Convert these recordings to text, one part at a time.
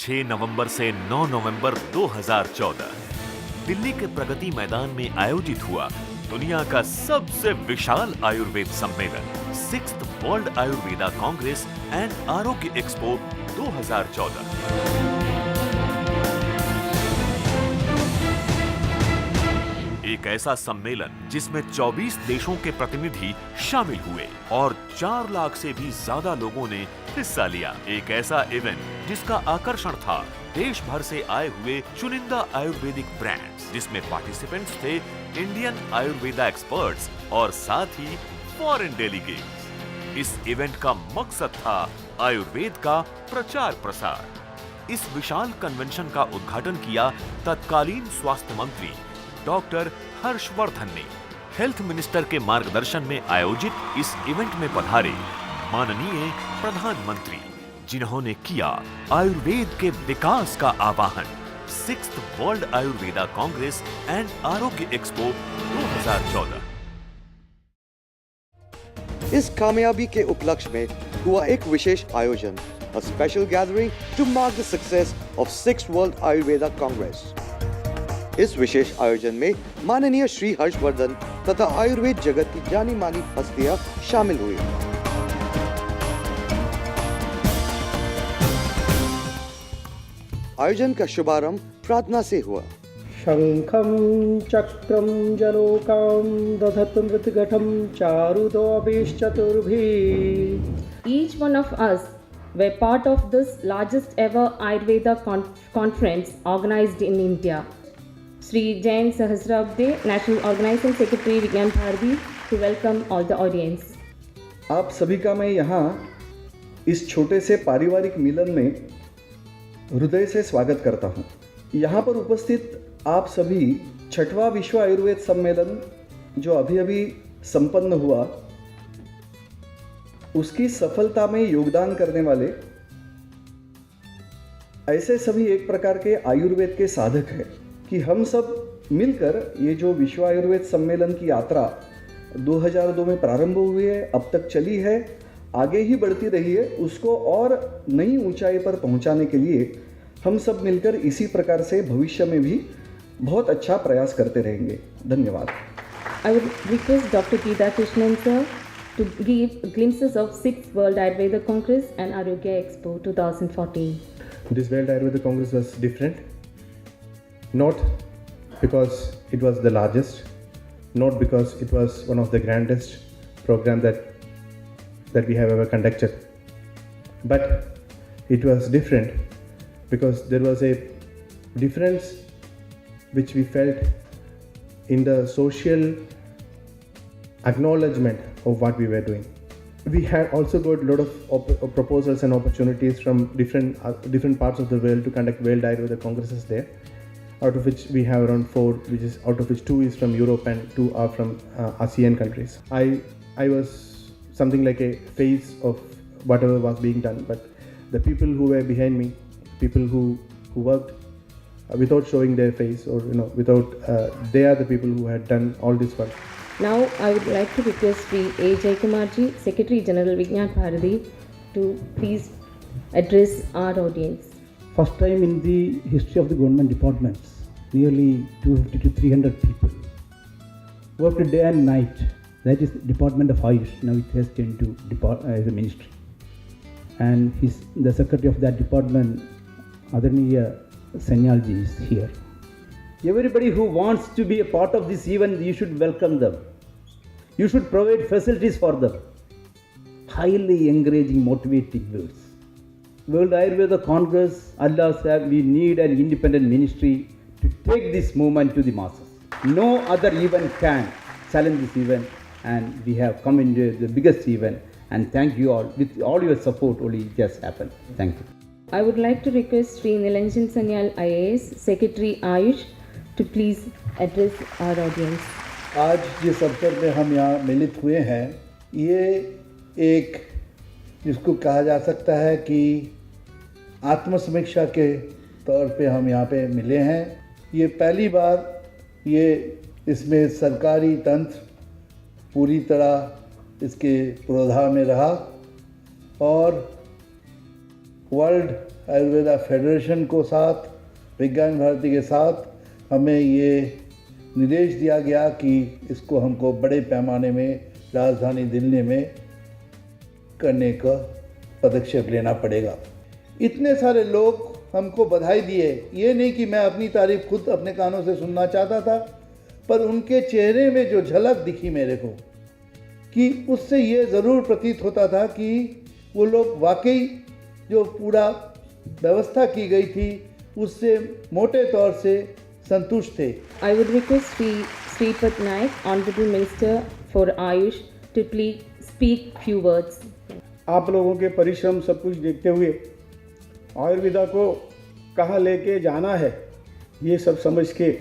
6 नवंबर से 9 नवंबर 2014 दिल्ली के प्रगति मैदान में आयोजित हुआ दुनिया का सबसे विशाल आयुर्वेद सम्मेलन 6th world Ayurveda Congress and आरोग्य एक्सपो 2014। एक ऐसा सम्मेलन जिसमें 24 देशों के प्रतिनिधि शामिल हुए और 4 लाख से भी ज्यादा लोगों ने हिस्सा लिया। एक ऐसा इवेंट जिसका आकर्षण था देश भर से आए हुए चुनिंदा आयुर्वेदिक ब्रांड्स, जिसमें पार्टिसिपेंट्स थे इंडियन आयुर्वेदा एक्सपर्ट्स और साथ ही फॉरेन डेलीगेट्स। इस इवेंट का मकसद था आयुर्वेद का प्रचार प्रसार। इस विशाल कन्वेंशन का उद्घाटन किया तत्कालीन स्वास्थ्य मंत्री डॉक्टर हर्षवर्धन ने। हेल्थ मिनिस्टर के मार्गदर्शन में आयोजित इस इवेंट में पधारे माननीय प्रधानमंत्री, जिन्होंने किया आयुर्वेद के विकास का आह्वान। 6th world Ayurveda Congress and आरोग्य एक्सपो 2014। इस कामयाबी के उपलक्ष्य में हुआ एक विशेष आयोजन, a special gathering to mark the success of 6th World Ayurveda Congress। इस विशेष आयोजन में माननीय श्री हर्षवर्धन तथा आयुर्वेद जगत की जानी मानी हस्तियां शामिल हुई। आयोजन का शुभारंभ प्रार्थना से हुआ। शंखं चक्रं जनोकां दधत मृतघटं चारुदोभिश्चतुर्भिः। Each one of us were part of this largest ever Ayurveda conference organized in India. Sri Jain Sahasrabde, National Organizing Secretary, Vigyan Bharati, to welcome all the audience. आप सभी का मैं यहाँ इस छोटे से पारिवारिक मिलन में हृदय से स्वागत करता हूँ। यहाँ पर उपस्थित आप सभी 6वां विश्व आयुर्वेद सम्मेलन जो अभी अभी संपन्न हुआ, उसकी सफलता में योगदान करने वाले ऐसे सभी एक प्रकार के आयुर्वेद के साधक हैं कि हम सब मिलकर ये जो विश्व आयुर्वेद सम्मेलन की यात्रा 2002 में प्रारंभ हुई है, अब तक चली है, आगे ही बढ़ती रही है, उसको और नई ऊंचाई पर पहुंचाने के लिए हम सब मिलकर इसी प्रकार से भविष्य में भी बहुत अच्छा प्रयास करते रहेंगे। धन्यवाद। I would request Dr. Geeta Krishnan sir to give glimpses of 6th World Ayurveda Congress and Arogya Expo 2014. This World Ayurveda Congress was different, not because it was the largest, not because it was one of the grandest program that we have ever conducted, but it was different because there was a difference which we felt in the social acknowledgement of what we were doing. We had also got a lot of proposals and opportunities from different parts of the world to conduct World Ayurveda Congresses there, out of which we have around 4, out of which 2 is from Europe and 2 are from ASEAN countries. I was something like a face of whatever was being done, but the people who were behind me, people who worked without showing their face, or without they are the people who had done all this work. Now I would like to request Sri A. Jaykumarji, Secretary General Vigyan Bharati, to please address our audience. First time in the history of the government departments, nearly 250 to 300 people worked day and night. That is Department of Ayush. Now it has changed to as a ministry. And the secretary of that department, Adarniya Sanyalji, is here. Everybody who wants to be a part of this event, you should welcome them. You should provide facilities for them. Highly encouraging, motivating words. World Ayurveda Congress, Allah said, we need an independent ministry to take this movement to the masses. No other event can challenge this event, and we have come into the biggest event. And thank you all. With all your support, only it just happened. Thank you. I would like to request Sri Nilanjan Sanyal IAS, Secretary Ayush, to please address our audience. आज जिस अवसर में हम यहाँ मिलित हुए हैं, ये एक जिसको कहा जा सकता है कि आत्मसमीक्षा के तौर पे हम यहाँ पे मिले हैं। ये पहली बार इसमें सरकारी तंत्र पूरी तरह इसके पुरोधा में रहा और वर्ल्ड आयुर्वेदा फेडरेशन को साथ, विज्ञान भारती के साथ हमें ये निर्देश दिया गया कि इसको हमको बड़े पैमाने में राजधानी दिल्ली में करने का पदक्षेप लेना पड़ेगा। इतने सारे लोग हमको बधाई दिए, ये नहीं कि मैं अपनी तारीफ खुद अपने कानों से सुनना चाहता था, पर उनके चेहरे में जो झलक दिखी मेरे को कि उससे ये ज़रूर प्रतीत होता था कि वो लोग वाकई जो पूरा व्यवस्था की गई थी उससे मोटे तौर से संतुष्ट थे। I would request Sripat Naik, Honorable Minister for Ayush, to please speak few words. आप लोगों के परिश्रम सब कुछ देखते हुए आयुर्वेदा को कहाँ लेके जाना है ये सब समझ के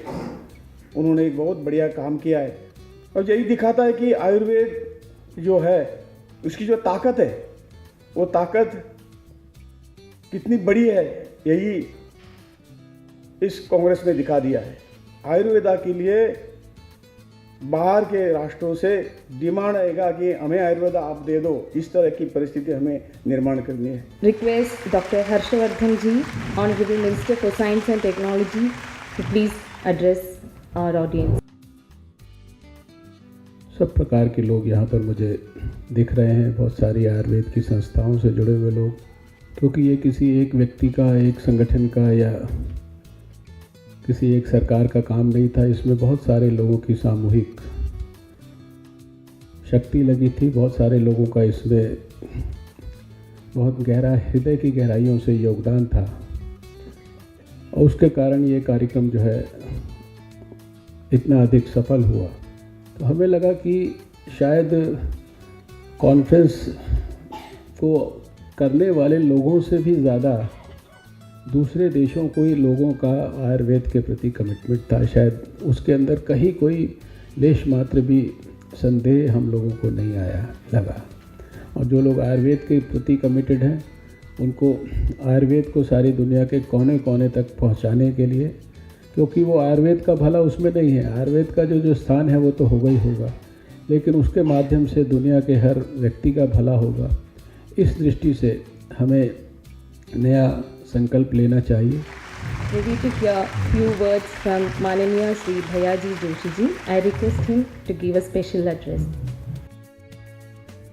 उन्होंने एक बहुत बढ़िया काम किया है। और यही दिखाता है कि आयुर्वेद जो है उसकी जो ताकत है वो ताकत कितनी बड़ी है, यही इस कांग्रेस ने दिखा दिया है। आयुर्वेदा के लिए बाहर के राष्ट्रों से डिमांड आएगा कि हमें आयुर्वेदा आप दे दो, इस तरह की परिस्थिति हमें निर्माण करनी है। Request Dr. Harshavardhan ji, Honorable Minister for Science and Technology, to please address our audience. सब प्रकार के लोग यहाँ पर मुझे दिख रहे हैं, बहुत सारी आयुर्वेद की संस्थाओं से जुड़े हुए लोग, क्योंकि ये किसी एक व्यक्ति का, एक संगठन का या किसी एक सरकार का काम नहीं था। इसमें बहुत सारे लोगों की सामूहिक शक्ति लगी थी, बहुत सारे लोगों का इसमें बहुत गहरा, हृदय की गहराइयों से योगदान था और उसके कारण ये कार्यक्रम जो है इतना अधिक सफल हुआ। तो हमें लगा कि शायद कॉन्फ्रेंस को करने वाले लोगों से भी ज़्यादा दूसरे देशों को ही लोगों का आयुर्वेद के प्रति कमिटमेंट था। शायद उसके अंदर कहीं कोई लेश मात्र भी संदेह हम लोगों को नहीं लगा। और जो लोग आयुर्वेद के प्रति कमिटेड हैं उनको आयुर्वेद को सारी दुनिया के कोने कोने तक पहुंचाने के लिए, क्योंकि वो आयुर्वेद का भला उसमें नहीं है, आयुर्वेद का जो स्थान है वो तो होगा ही होगा, लेकिन उसके माध्यम से दुनिया के हर व्यक्ति का भला होगा। इस दृष्टि से हमें नया संकल्प लेना चाहिए। Ready to hear few words from Mananiya Shri Bhayaji Joshi ji. I request him to give a special address.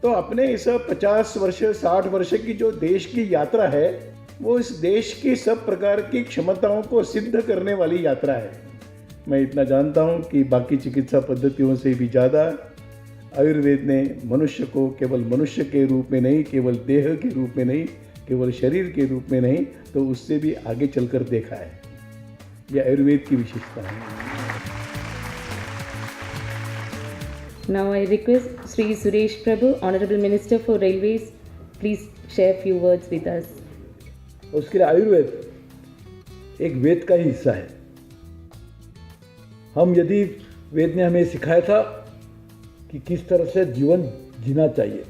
तो अपने इस 50 वर्ष 60 वर्ष की जो देश की यात्रा है वो इस देश की सब प्रकार की क्षमताओं को सिद्ध करने वाली यात्रा है। मैं इतना जानता हूँ कि बाकी चिकित्सा पद्धतियों से भी ज़्यादा आयुर्वेद ने मनुष्य को केवल मनुष्य के रूप में नहीं, केवल देह के रूप में नहीं, केवल शरीर के रूप में नहीं, तो उससे भी आगे चलकर देखा है। यह आयुर्वेद की विशेषता है। Now I request Sri Suresh Prabhu, Honorable Minister for Railways, please share few words with us. उसके लिए आयुर्वेद एक वेद का ही हिस्सा है। हम यदि वेद ने हमें सिखाया था कि किस तरह से जीवन जीना चाहिए,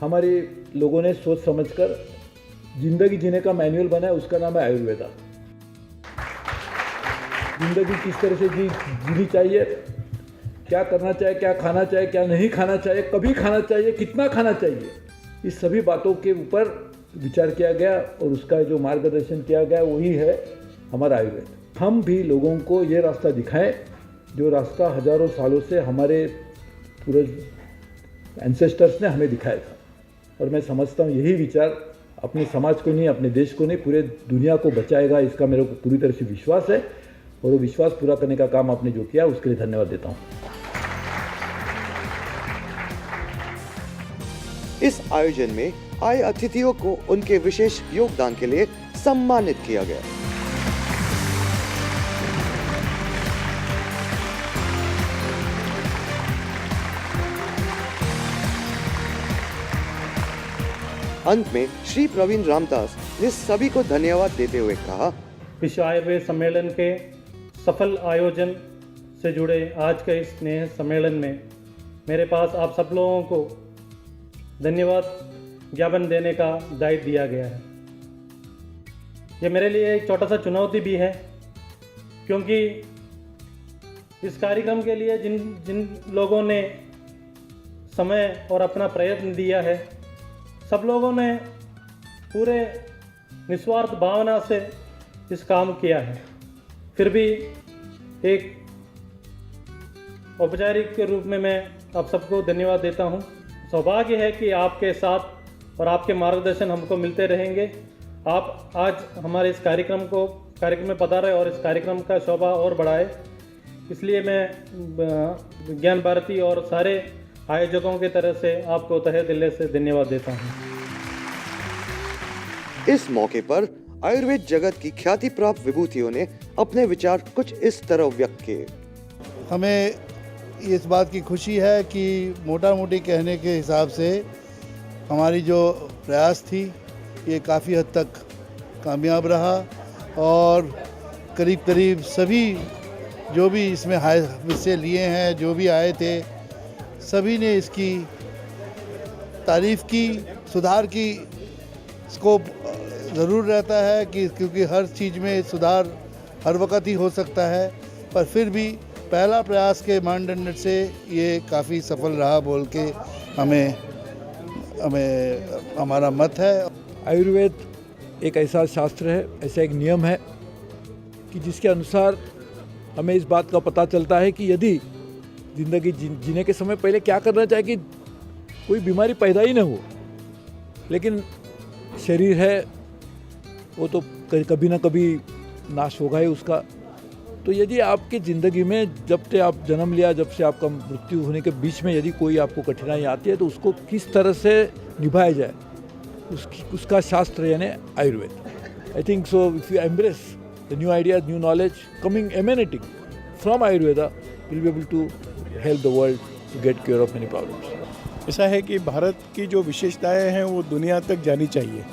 हमारे लोगों ने सोच समझकर जिंदगी जीने का मैनुअल बनाया, उसका नाम है आयुर्वेदा। जिंदगी किस तरह से जीनी चाहिए, क्या करना चाहिए, क्या खाना चाहिए, क्या नहीं खाना चाहिए, कभी खाना चाहिए, कितना खाना चाहिए, इस सभी बातों के ऊपर विचार किया गया और उसका जो मार्गदर्शन किया गया वही है हमारा आयुर्वेद। हम भी लोगों को ये रास्ता दिखाएं जो रास्ता हजारों सालों से हमारे पूर्वज एंसेस्टर्स ने हमें दिखाया था। और मैं समझता हूँ यही विचार अपने समाज को नहीं, अपने देश को नहीं, पूरे दुनिया को बचाएगा, इसका मेरे को पूरी तरह से विश्वास है। और वो विश्वास पूरा करने का काम आपने जो किया उसके लिए धन्यवाद देता हूँ। इस आयोजन में आए अतिथियों को उनके विशेष योगदान के लिए सम्मानित किया गया। अंत में श्री प्रवीण रामदास ने सभी को धन्यवाद देते हुए कहा, विश्व आयुर्वेद सम्मेलन के सफल आयोजन से जुड़े आज के इस स्नेह सम्मेलन में मेरे पास आप सब लोगों को धन्यवाद ज्ञापन देने का दायित्व दिया गया है। ये मेरे लिए एक छोटा सा चुनौती भी है, क्योंकि इस कार्यक्रम के लिए जिन लोगों ने समय और अपना प्रयत्न दिया है, सब लोगों ने पूरे निस्वार्थ भावना से इस काम किया है। फिर भी एक औपचारिक के रूप में मैं आप सबको धन्यवाद देता हूँ। सौभाग्य है कि आपके साथ और आपके मार्गदर्शन हमको मिलते रहेंगे। आप आज हमारे इस कार्यक्रम में पधारे और इस कार्यक्रम का शोभा और बढ़ाए, इसलिए मैं विज्ञान भारती और सारे आयोजकों की तरफ से आपको तहे दिल से धन्यवाद देता हूँ। इस मौके पर आयुर्वेद जगत की ख्याति प्राप्त विभूतियों ने अपने विचार कुछ इस तरह व्यक्त किए। हमें इस बात की खुशी है कि मोटा मोटी कहने के हिसाब से हमारी जो प्रयास थी ये काफ़ी हद तक कामयाब रहा और करीब करीब सभी जो भी इसमें हिस्से लिए हैं, जो भी आए थे, सभी ने इसकी तारीफ़ की, सुधार की। स्कोप ज़रूर रहता है कि क्योंकि हर चीज़ में सुधार हर वक्त ही हो सकता है, पर फिर भी पहला प्रयास के मानदंड से ये काफ़ी सफल रहा बोल के हमें हमारा मत है। आयुर्वेद एक ऐसा शास्त्र है, ऐसा एक नियम है कि जिसके अनुसार हमें इस बात का पता चलता है कि यदि ज़िंदगी जीने के समय पहले क्या करना चाहिए कि कोई बीमारी पैदा ही न हो, लेकिन शरीर है वो तो कभी ना कभी नाश होगा ही उसका। तो यदि आपकी ज़िंदगी में जब से आप जन्म लिया, जब से आपका मृत्यु होने के बीच में यदि कोई आपको कठिनाई आती है तो उसको किस तरह से निभाया जाए, उसका शास्त्र यानी Ayurveda. I think so if you embrace the new ideas, new knowledge coming emanating from Ayurveda, will be able to help the world to get care of many problems. ऐसा है कि भारत की जो विशेषताएं हैं वो दुनिया तक जानी चाहिए,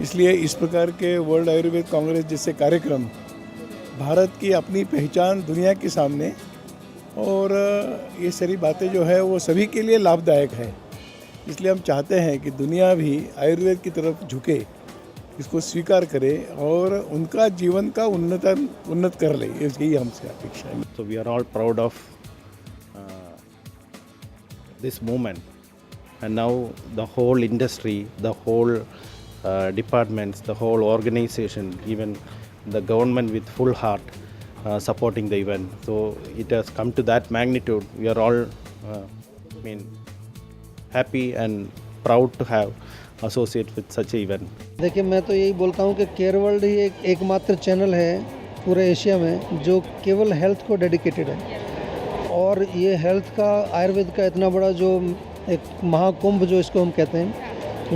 इसलिए इस प्रकार के वर्ल्ड आयुर्वेद कांग्रेस जैसे कार्यक्रम भारत की अपनी पहचान दुनिया के सामने, और ये सारी बातें जो है वो सभी के लिए लाभदायक है। इसलिए हम चाहते हैं कि दुनिया भी आयुर्वेद की तरफ झुके, इसको स्वीकार करे और उनका जीवन का उन्नत कर ले, यही हमसे अपेक्षा है। So we are all proud of this movement, and now the whole industry, the whole departments, the whole organization, even the government with full heart supporting the event. So it has come to that magnitude. We are all happy and proud to have associate with such an event. देखिए, मैं तो यही बोलता हूँ कि care world ही एकमात्र channel है पूरे एशिया में जो केवल हेल्थ को डेडिकेटेड है, और ये हेल्थ का आयुर्वेद का इतना बड़ा जो एक महाकुंभ जो इसको हम कहते हैं,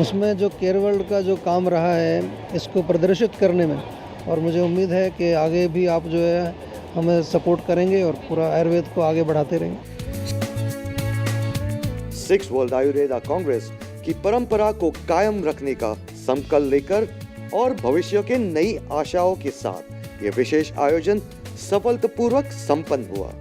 उसमें जो केयर वर्ल्ड का जो काम रहा है इसको प्रदर्शित करने में, और मुझे उम्मीद है कि आगे भी आप जो है हमें सपोर्ट करेंगे और पूरा आयुर्वेद को आगे बढ़ाते रहेंगे। 6th वर्ल्ड आयुर्वेदा कांग्रेस की परंपरा को कायम रखने का संकल्प लेकर और भविष्य के नई आशाओं के साथ ये विशेष आयोजन सफलतापूर्वक संपन्न हुआ।